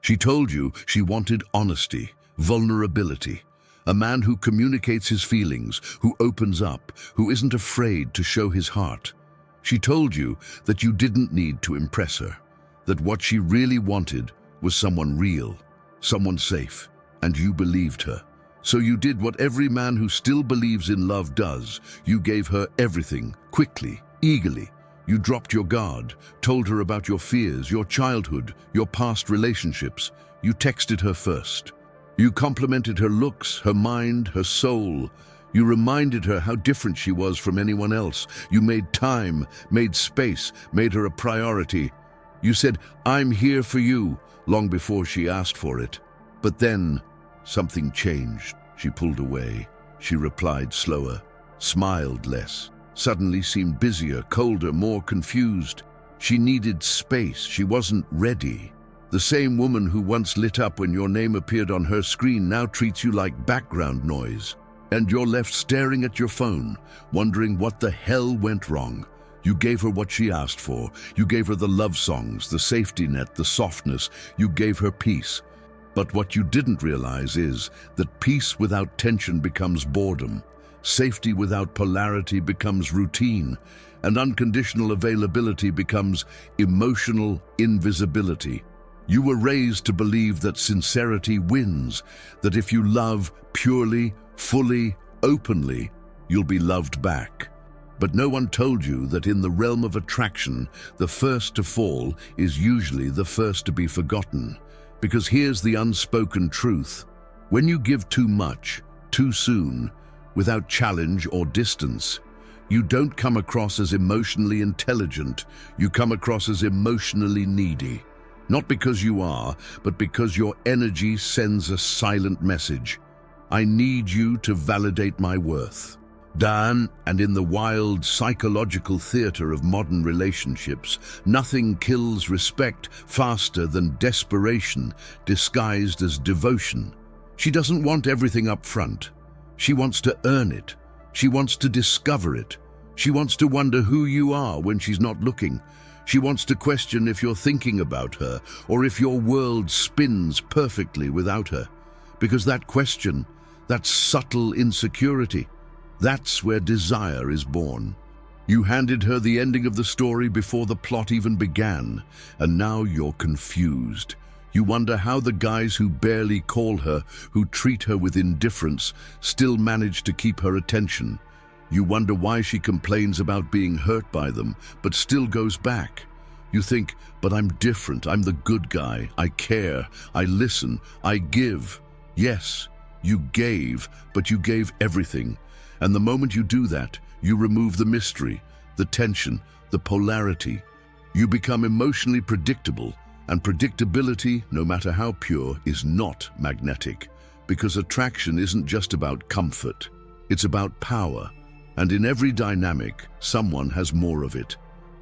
She told you she wanted honesty, vulnerability, a man who communicates his feelings, who opens up, who isn't afraid to show his heart. She told you that you didn't need to impress her, that what she really wanted was someone real, someone safe, and you believed her. So you did what every man who still believes in love does. You gave her everything, quickly, eagerly. You dropped your guard, told her about your fears, your childhood, your past relationships. You texted her first. You complimented her looks, her mind, her soul. You reminded her how different she was from anyone else. You made time, made space, made her a priority. You said, "I'm here for you," long before she asked for it. But then, something changed. She pulled away. She replied slower, smiled less, suddenly seemed busier, colder, more confused. She needed space. She wasn't ready. The same woman who once lit up when your name appeared on her screen now treats you like background noise. And you're left staring at your phone, wondering what the hell went wrong. You gave her what she asked for. You gave her the love songs, the safety net, the softness. You gave her peace. But what you didn't realize is that peace without tension becomes boredom. Safety without polarity becomes routine. And unconditional availability becomes emotional invisibility. You were raised to believe that sincerity wins, that if you love purely, fully, openly, you'll be loved back. But no one told you that in the realm of attraction, the first to fall is usually the first to be forgotten. Because here's the unspoken truth. When you give too much, too soon, without challenge or distance, you don't come across as emotionally intelligent, you come across as emotionally needy. Not because you are, but because your energy sends a silent message. I need you to validate my worth. Dan, and in the wild psychological theater of modern relationships, nothing kills respect faster than desperation disguised as devotion. She doesn't want everything up front. She wants to earn it. She wants to discover it. She wants to wonder who you are when she's not looking. She wants to question if you're thinking about her or if your world spins perfectly without her. Because that question, that subtle insecurity, that's where desire is born. You handed her the ending of the story before the plot even began, and now you're confused. You wonder how the guys who barely call her, who treat her with indifference, still manage to keep her attention. You wonder why she complains about being hurt by them, but still goes back. You think, but I'm different, I'm the good guy, I care, I listen, I give. Yes, you gave, but you gave everything. And the moment you do that, you remove the mystery, the tension, the polarity. You become emotionally predictable, and predictability, no matter how pure, is not magnetic. Because attraction isn't just about comfort, it's about power. And in every dynamic, someone has more of it.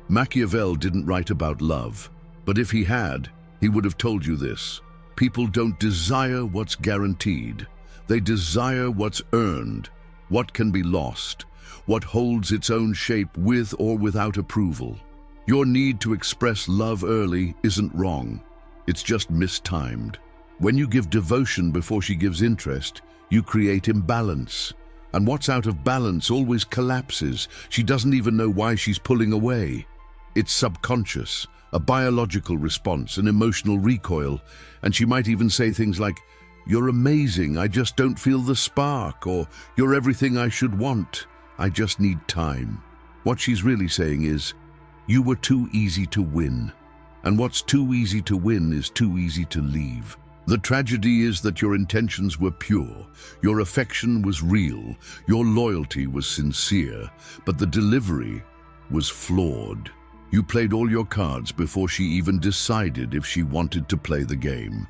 Machiavelli didn't write about love, but if he had, he would have told you this. People don't desire what's guaranteed. They desire what's earned, what can be lost, what holds its own shape with or without approval. Your need to express love early isn't wrong. It's just mistimed. When you give devotion before she gives interest, you create imbalance. And what's out of balance always collapses. She doesn't even know why she's pulling away. It's subconscious, a biological response, an emotional recoil. And she might even say things like, "You're amazing, I just don't feel the spark," or "You're everything I should want, I just need time." What she's really saying is, you were too easy to win. And what's too easy to win is too easy to leave. The tragedy is that your intentions were pure, your affection was real, your loyalty was sincere, but the delivery was flawed. You played all your cards before she even decided if she wanted to play the game.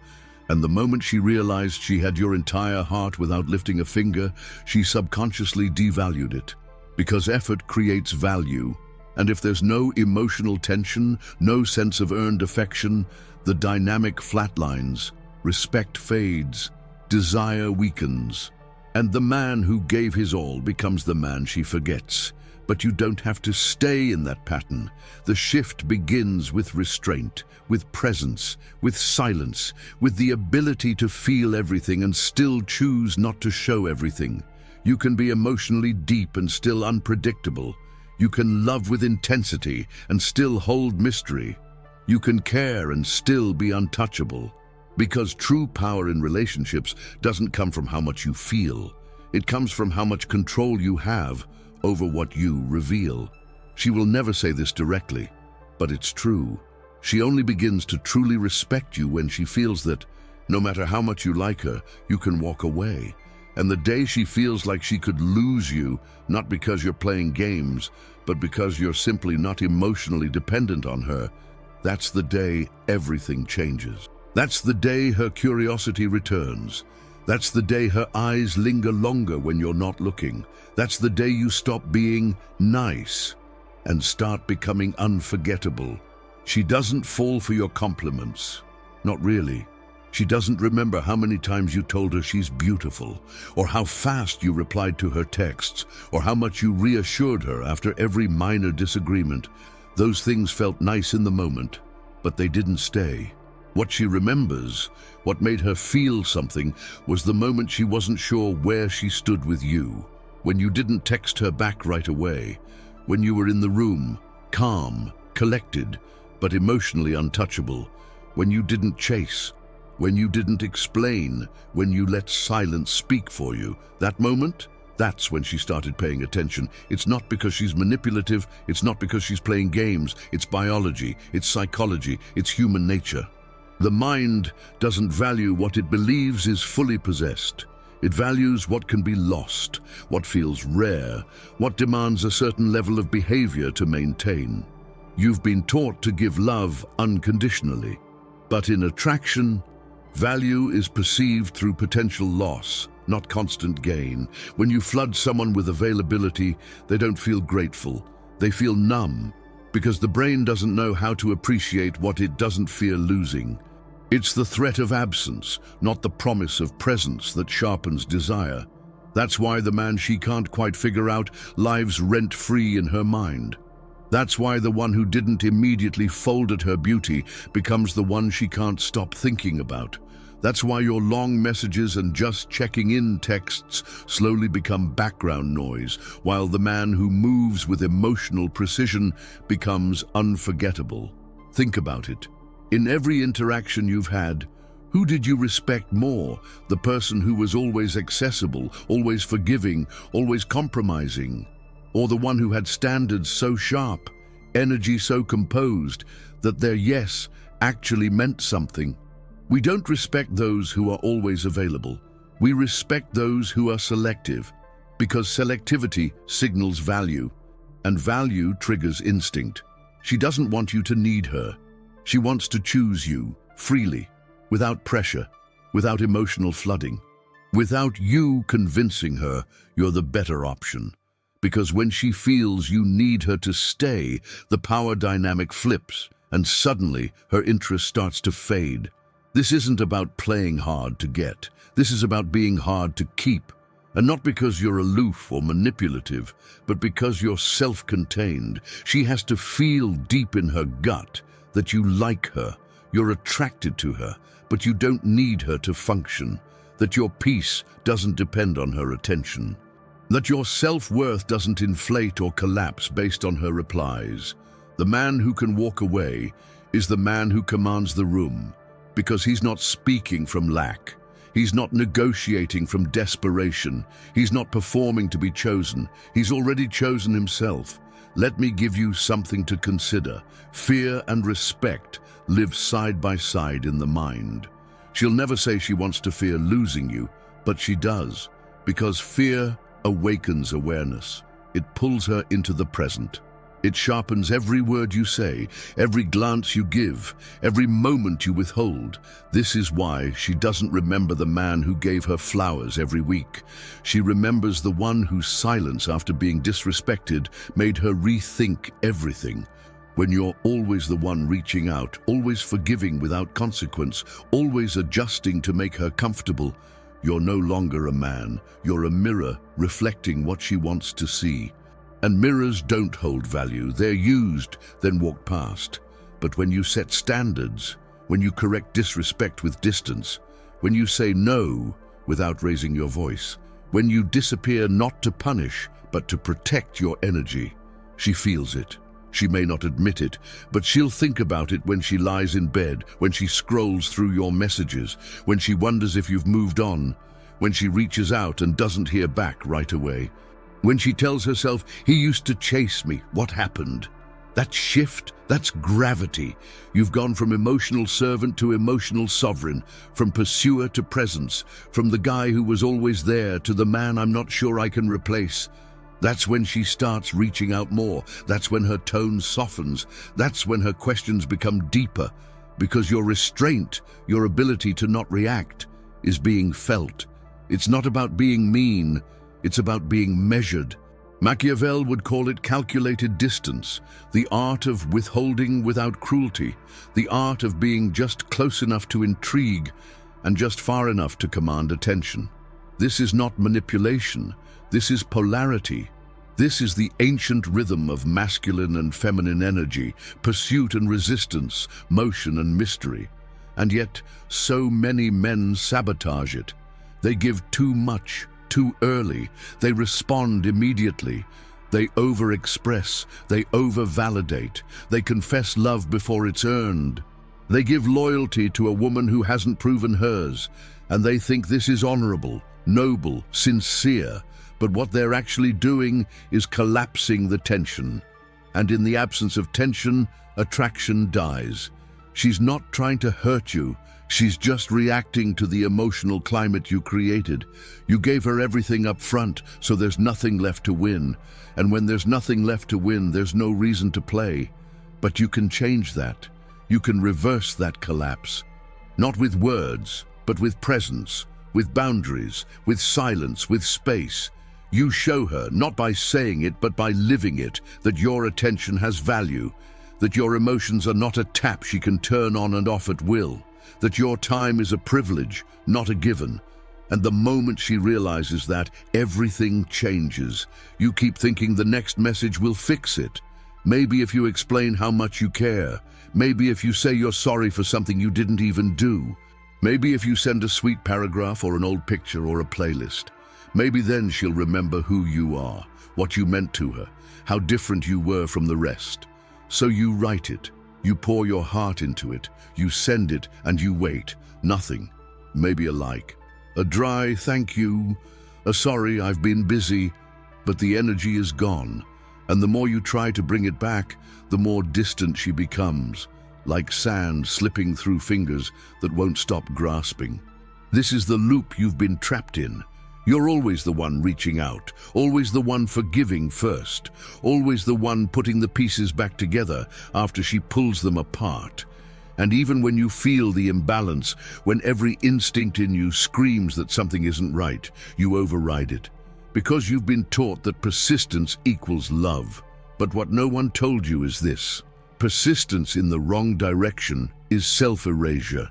And the moment she realized she had your entire heart without lifting a finger, she subconsciously devalued it. Because effort creates value, and if there's no emotional tension, no sense of earned affection, the dynamic flatlines. Respect fades, desire weakens, and the man who gave his all becomes the man she forgets, But you don't have to stay in that pattern. The shift begins with restraint, with presence, with silence, with the ability to feel everything and still choose not to show everything. You can be emotionally deep and still unpredictable. You can love with intensity and still hold mystery. You can care and still be untouchable. Because true power in relationships doesn't come from how much you feel. It comes from how much control you have over what you reveal. She will never say this directly, but it's true. She only begins to truly respect you when she feels that, no matter how much you like her, you can walk away. And the day she feels like she could lose you, not because you're playing games, but because you're simply not emotionally dependent on her, that's the day everything changes. That's the day her curiosity returns. That's the day her eyes linger longer when you're not looking. That's the day you stop being nice and start becoming unforgettable. She doesn't fall for your compliments. Not really. She doesn't remember how many times you told her she's beautiful, or how fast you replied to her texts, or how much you reassured her after every minor disagreement. Those things felt nice in the moment, but they didn't stay. What she remembers, what made her feel something, was the moment she wasn't sure where she stood with you. When you didn't text her back right away. When you were in the room, calm, collected, but emotionally untouchable. When you didn't chase. When you didn't explain. When you let silence speak for you. That moment? That's when she started paying attention. It's not because she's manipulative. It's not because she's playing games. It's biology. It's psychology. It's human nature. The mind doesn't value what it believes is fully possessed. It values what can be lost, what feels rare, what demands a certain level of behavior to maintain. You've been taught to give love unconditionally. But in attraction, value is perceived through potential loss, not constant gain. When you flood someone with availability, they don't feel grateful. They feel numb, because the brain doesn't know how to appreciate what it doesn't fear losing. It's the threat of absence, not the promise of presence, that sharpens desire. That's why the man she can't quite figure out lives rent-free in her mind. That's why the one who didn't immediately fold at her beauty becomes the one she can't stop thinking about. That's why your long messages and just checking in texts slowly become background noise, while the man who moves with emotional precision becomes unforgettable. Think about it. In every interaction you've had, who did you respect more? The person who was always accessible, always forgiving, always compromising? Or the one who had standards so sharp, energy so composed, that their yes actually meant something? We don't respect those who are always available. We respect those who are selective, because selectivity signals value, and value triggers instinct. She doesn't want you to need her. She wants to choose you freely, without pressure, without emotional flooding. Without you convincing her you're the better option. Because when she feels you need her to stay, the power dynamic flips, and suddenly her interest starts to fade. This isn't about playing hard to get. This is about being hard to keep. And not because you're aloof or manipulative, but because you're self-contained. She has to feel deep in her gut that you like her, you're attracted to her, but you don't need her to function, that your peace doesn't depend on her attention, that your self-worth doesn't inflate or collapse based on her replies. The man who can walk away is the man who commands the room, because he's not speaking from lack. He's not negotiating from desperation. He's not performing to be chosen. He's already chosen himself. Let me give you something to consider. Fear and respect live side by side in the mind. She'll never say she wants to fear losing you, but she does, because fear awakens awareness. It pulls her into the present. It sharpens every word you say, every glance you give, every moment you withhold. This is why she doesn't remember the man who gave her flowers every week. She remembers the one whose silence after being disrespected made her rethink everything. When you're always the one reaching out, always forgiving without consequence, always adjusting to make her comfortable, you're no longer a man. You're a mirror reflecting what she wants to see. And mirrors don't hold value. They're used, then walk past. But when you set standards, when you correct disrespect with distance, when you say no without raising your voice, when you disappear not to punish, but to protect your energy, she feels it. She may not admit it, but she'll think about it when she lies in bed, when she scrolls through your messages, when she wonders if you've moved on, when she reaches out and doesn't hear back right away, when she tells herself, he used to chase me, what happened? That shift, that's gravity. You've gone from emotional servant to emotional sovereign, from pursuer to presence, from the guy who was always there to the man I'm not sure I can replace. That's when she starts reaching out more. That's when her tone softens. That's when her questions become deeper, because your restraint, your ability to not react, is being felt. It's not about being mean, it's about being measured. Machiavelli would call it calculated distance, the art of withholding without cruelty, the art of being just close enough to intrigue and just far enough to command attention. This is not manipulation, this is polarity. This is the ancient rhythm of masculine and feminine energy, pursuit and resistance, motion and mystery. And yet, so many men sabotage it. They give too much, too early. They respond immediately. They overexpress. They over-validate. They confess love before it's earned. They give loyalty to a woman who hasn't proven hers, and they think this is honorable, noble, sincere. But what they're actually doing is collapsing the tension. And in the absence of tension, attraction dies. She's not trying to hurt you. She's just reacting to the emotional climate you created. You gave her everything up front, so there's nothing left to win. And when there's nothing left to win, there's no reason to play. But you can change that. You can reverse that collapse. Not with words, but with presence, with boundaries, with silence, with space. You show her, not by saying it, but by living it, that your attention has value, that your emotions are not a tap she can turn on and off at will, that your time is a privilege, not a given. And the moment she realizes that, everything changes. You keep thinking the next message will fix it. Maybe if you explain how much you care. Maybe if you say you're sorry for something you didn't even do. Maybe if you send a sweet paragraph or an old picture or a playlist. Maybe then she'll remember who you are, what you meant to her, how different you were from the rest. So you write it, you pour your heart into it, you send it and you wait. Nothing. Maybe a like. A dry thank you, a sorry I've been busy, but the energy is gone. And the more you try to bring it back, the more distant she becomes, like sand slipping through fingers that won't stop grasping. This is the loop you've been trapped in. You're always the one reaching out, always the one forgiving first, always the one putting the pieces back together after she pulls them apart. And even when you feel the imbalance, when every instinct in you screams that something isn't right, you override it. Because you've been taught that persistence equals love. But what no one told you is this: persistence in the wrong direction is self-erasure.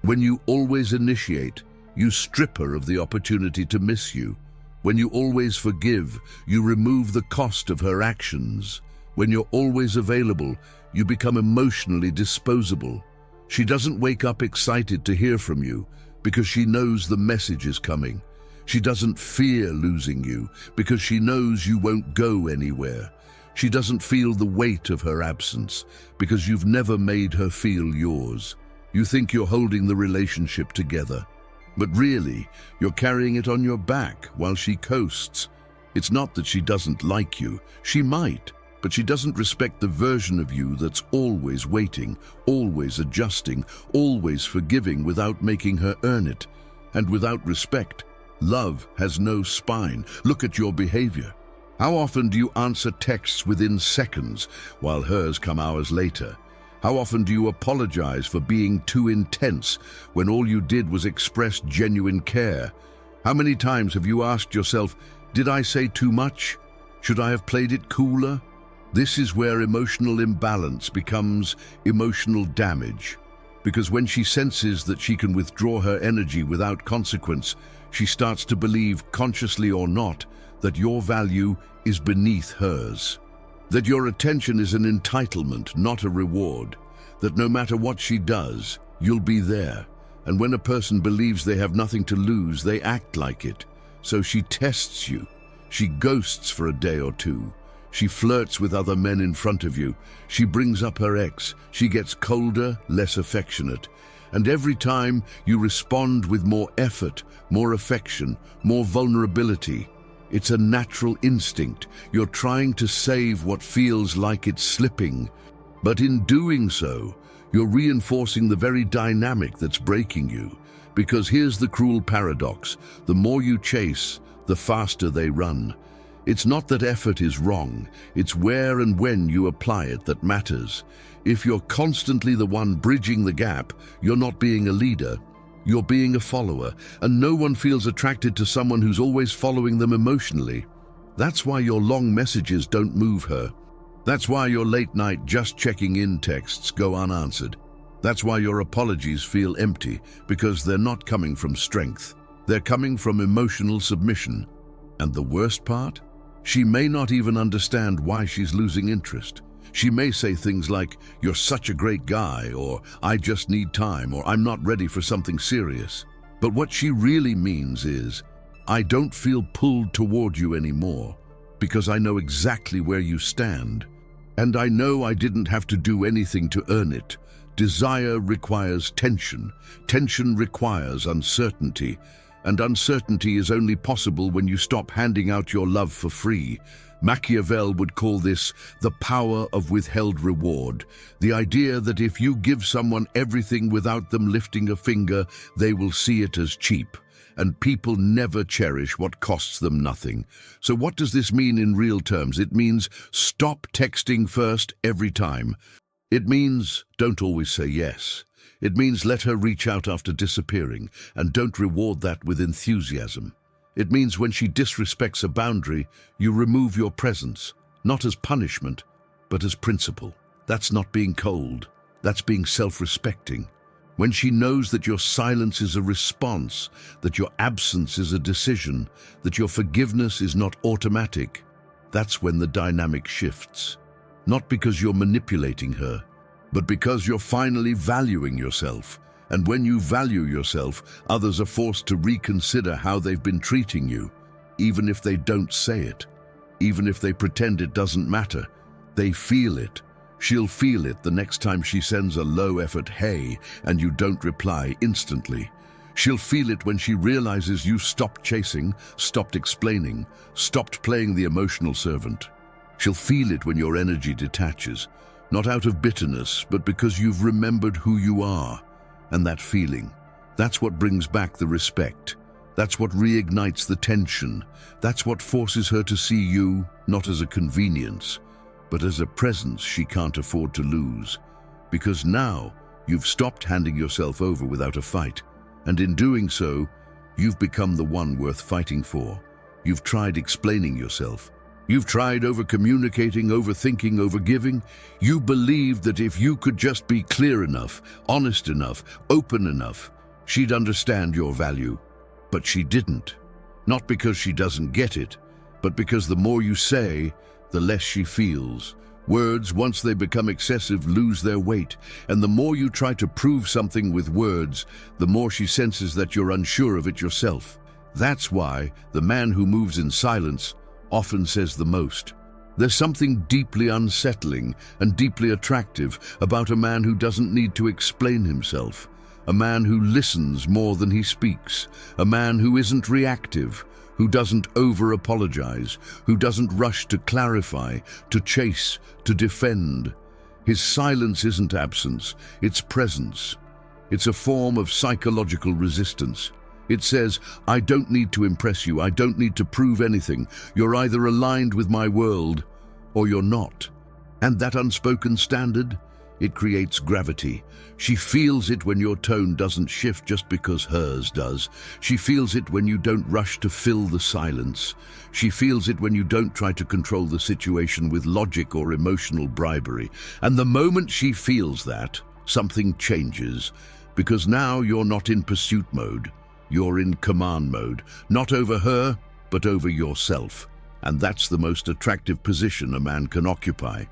When you always initiate, you strip her of the opportunity to miss you. When you always forgive, you remove the cost of her actions. When you're always available, you become emotionally disposable. She doesn't wake up excited to hear from you because she knows the message is coming. She doesn't fear losing you because she knows you won't go anywhere. She doesn't feel the weight of her absence because you've never made her feel yours. You think you're holding the relationship together, but really, you're carrying it on your back while she coasts. It's not that she doesn't like you. She might, but she doesn't respect the version of you that's always waiting, always adjusting, always forgiving without making her earn it. And without respect, love has no spine. Look at your behavior. How often do you answer texts within seconds while hers come hours later? How often do you apologize for being too intense when all you did was express genuine care? How many times have you asked yourself, did I say too much? Should I have played it cooler? This is where emotional imbalance becomes emotional damage. Because when she senses that she can withdraw her energy without consequence, she starts to believe, consciously or not, that your value is beneath hers, that your attention is an entitlement, not a reward, that no matter what she does, you'll be there. And when a person believes they have nothing to lose, they act like it. So she tests you. She ghosts for a day or two. She flirts with other men in front of you. She brings up her ex. She gets colder, less affectionate. And every time you respond with more effort, more affection, more vulnerability. It's a natural instinct. You're trying to save what feels like it's slipping. But in doing so, you're reinforcing the very dynamic that's breaking you. Because here's the cruel paradox. The more you chase, the faster they run. It's not that effort is wrong. It's where and when you apply it that matters. If you're constantly the one bridging the gap, you're not being a leader. You're being a follower, and no one feels attracted to someone who's always following them emotionally. That's why your long messages don't move her. That's why your late-night just checking in texts go unanswered. That's why your apologies feel empty, because they're not coming from strength. They're coming from emotional submission. And the worst part? She may not even understand why she's losing interest. She may say things like, "You're such a great guy," or "I just need time," or "I'm not ready for something serious." But what she really means is, "I don't feel pulled toward you anymore, because I know exactly where you stand. And I know I didn't have to do anything to earn it." Desire requires tension. Tension requires uncertainty. And uncertainty is only possible when you stop handing out your love for free. Machiavelli would call this the power of withheld reward. The idea that if you give someone everything without them lifting a finger, they will see it as cheap. And people never cherish what costs them nothing. So what does this mean in real terms? It means stop texting first every time. It means don't always say yes. It means let her reach out after disappearing, and don't reward that with enthusiasm. It means when she disrespects a boundary, you remove your presence, not as punishment, but as principle. That's not being cold. That's being self-respecting. When she knows that your silence is a response, that your absence is a decision, that your forgiveness is not automatic, that's when the dynamic shifts. Not because you're manipulating her, but because you're finally valuing yourself. And when you value yourself, others are forced to reconsider how they've been treating you, even if they don't say it, even if they pretend it doesn't matter. They feel it. She'll feel it the next time she sends a low-effort "hey" and you don't reply instantly. She'll feel it when she realizes you stopped chasing, stopped explaining, stopped playing the emotional servant. She'll feel it when your energy detaches, not out of bitterness, but because you've remembered who you are. And that feeling, that's what brings back the respect. That's what reignites the tension. That's what forces her to see you, not as a convenience, but as a presence she can't afford to lose. Because now, you've stopped handing yourself over without a fight. And in doing so, you've become the one worth fighting for. You've tried explaining yourself. You've tried over-communicating, overthinking, overgiving. You believed that if you could just be clear enough, honest enough, open enough, she'd understand your value. But she didn't. Not because she doesn't get it, but because the more you say, the less she feels. Words, once they become excessive, lose their weight. And the more you try to prove something with words, the more she senses that you're unsure of it yourself. That's why the man who moves in silence often says the most. There's something deeply unsettling and deeply attractive about a man who doesn't need to explain himself, a man who listens more than he speaks, a man who isn't reactive, who doesn't over-apologize, who doesn't rush to clarify, to chase, to defend. His silence isn't absence, it's presence. It's a form of psychological resistance. It says, I don't need to impress you, I don't need to prove anything. You're either aligned with my world, or you're not. And that unspoken standard, it creates gravity. She feels it when your tone doesn't shift just because hers does. She feels it when you don't rush to fill the silence. She feels it when you don't try to control the situation with logic or emotional bribery. And the moment she feels that, something changes. Because now you're not in pursuit mode. You're in command mode, not over her, but over yourself. And that's the most attractive position a man can occupy.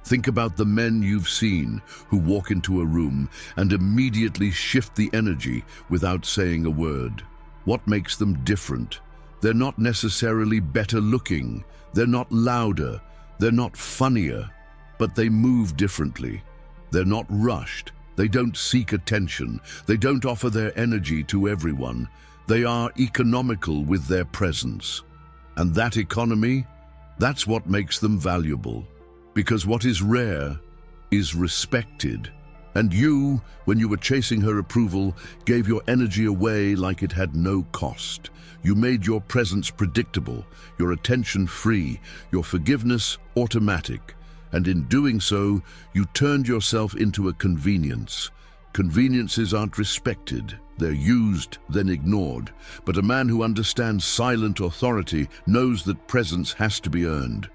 Think about the men you've seen who walk into a room and immediately shift the energy without saying a word. What makes them different? They're not necessarily better looking, they're not louder, they're not funnier, but they move differently. They're not rushed, they don't seek attention, they don't offer their energy to everyone. They are economical with their presence. And that economy, that's what makes them valuable. Because what is rare is respected. And you, when you were chasing her approval, gave your energy away like it had no cost. You made your presence predictable, your attention free, your forgiveness automatic. And in doing so, you turned yourself into a convenience. Conveniences aren't respected. They're used, then ignored. But a man who understands silent authority knows that presence has to be earned,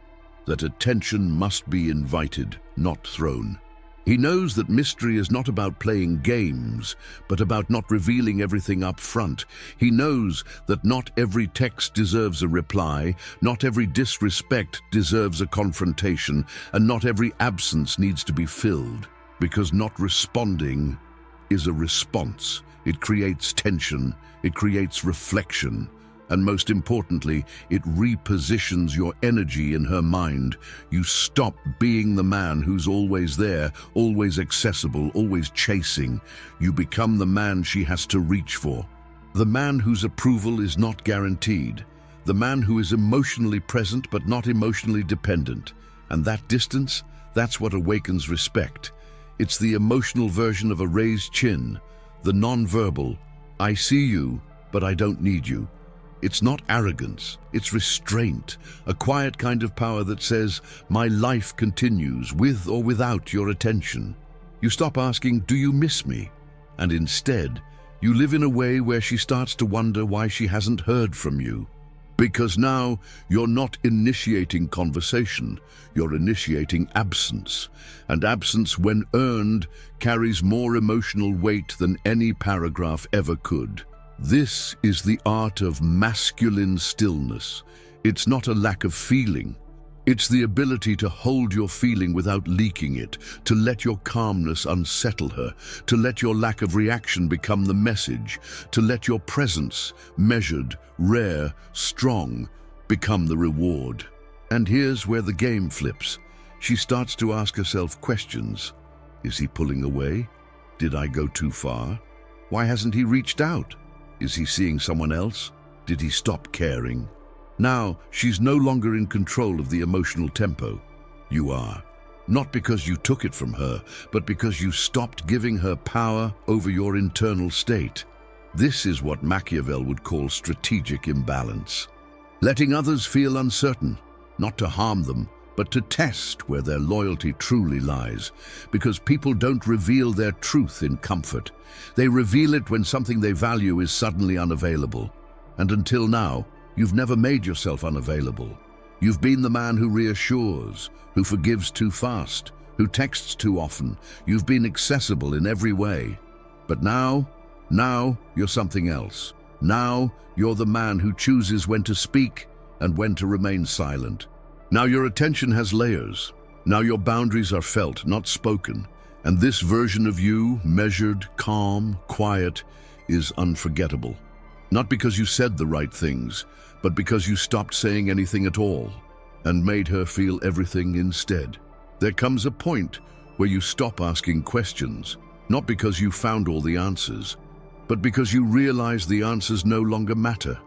that attention must be invited, not thrown. He knows that mystery is not about playing games, but about not revealing everything up front. He knows that not every text deserves a reply, not every disrespect deserves a confrontation, and not every absence needs to be filled. Because not responding is a response. It creates tension, it creates reflection, and most importantly, it repositions your energy in her mind. You stop being the man who's always there, always accessible, always chasing. You become the man she has to reach for. The man whose approval is not guaranteed. The man who is emotionally present but not emotionally dependent. And that distance, that's what awakens respect. It's the emotional version of a raised chin, the non-verbal, I see you, but I don't need you. It's not arrogance, it's restraint, a quiet kind of power that says, my life continues with or without your attention. You stop asking, do you miss me? And instead, you live in a way where she starts to wonder why she hasn't heard from you. Because now you're not initiating conversation, you're initiating absence. And absence, when earned, carries more emotional weight than any paragraph ever could. This is the art of masculine stillness. It's not a lack of feeling. It's the ability to hold your feeling without leaking it, to let your calmness unsettle her, to let your lack of reaction become the message, to let your presence, measured, rare, strong, become the reward. And here's where the game flips. She starts to ask herself questions. Is he pulling away? Did I go too far? Why hasn't he reached out? Is he seeing someone else? Did he stop caring? Now, she's no longer in control of the emotional tempo. You are. Not because you took it from her, but because you stopped giving her power over your internal state. This is what Machiavelli would call strategic imbalance. Letting others feel uncertain, not to harm them, but to test where their loyalty truly lies. Because people don't reveal their truth in comfort. They reveal it when something they value is suddenly unavailable. And until now, you've never made yourself unavailable. You've been the man who reassures, who forgives too fast, who texts too often. You've been accessible in every way. But now you're something else. Now you're the man who chooses when to speak and when to remain silent. Now your attention has layers. Now your boundaries are felt, not spoken. And this version of you, measured, calm, quiet, is unforgettable. Not because you said the right things, but because you stopped saying anything at all and made her feel everything instead. There comes a point where you stop asking questions, not because you found all the answers, but because you realize the answers no longer matter.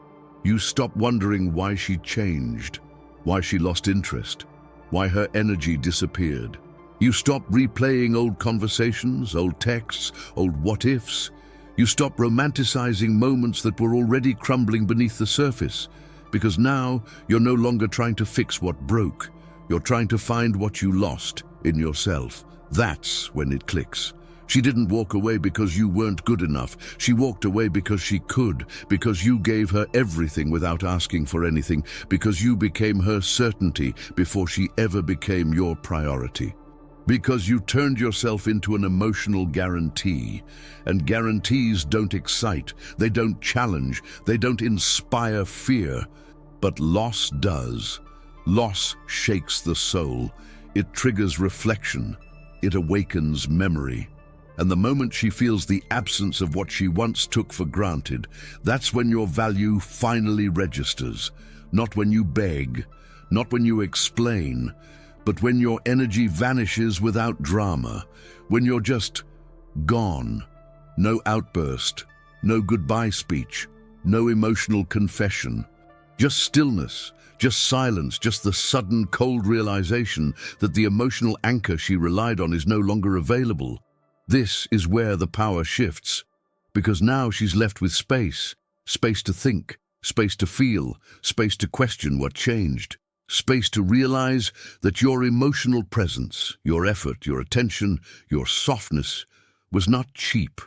You stop wondering why she changed, why she lost interest, why her energy disappeared. You stop replaying old conversations, old texts, old what-ifs. You stop romanticizing moments that were already crumbling beneath the surface, because now you're no longer trying to fix what broke. You're trying to find what you lost in yourself. That's when it clicks. She didn't walk away because you weren't good enough. She walked away because she could, because you gave her everything without asking for anything, because you became her certainty before she ever became your priority. Because you turned yourself into an emotional guarantee. And guarantees don't excite, they don't challenge, they don't inspire fear, But loss does. Loss shakes the soul. It triggers reflection. It awakens memory. And the moment she feels the absence of what she once took for granted, that's when your value finally registers. Not when you beg, not when you explain, but when your energy vanishes without drama, when you're just gone. No outburst, no goodbye speech, no emotional confession. Just stillness, just silence, just the sudden cold realization that the emotional anchor she relied on is no longer available. This is where the power shifts, because now she's left with space. Space to think, space to feel, space to question what changed, space to realize that your emotional presence, your effort, your attention, your softness was not cheap.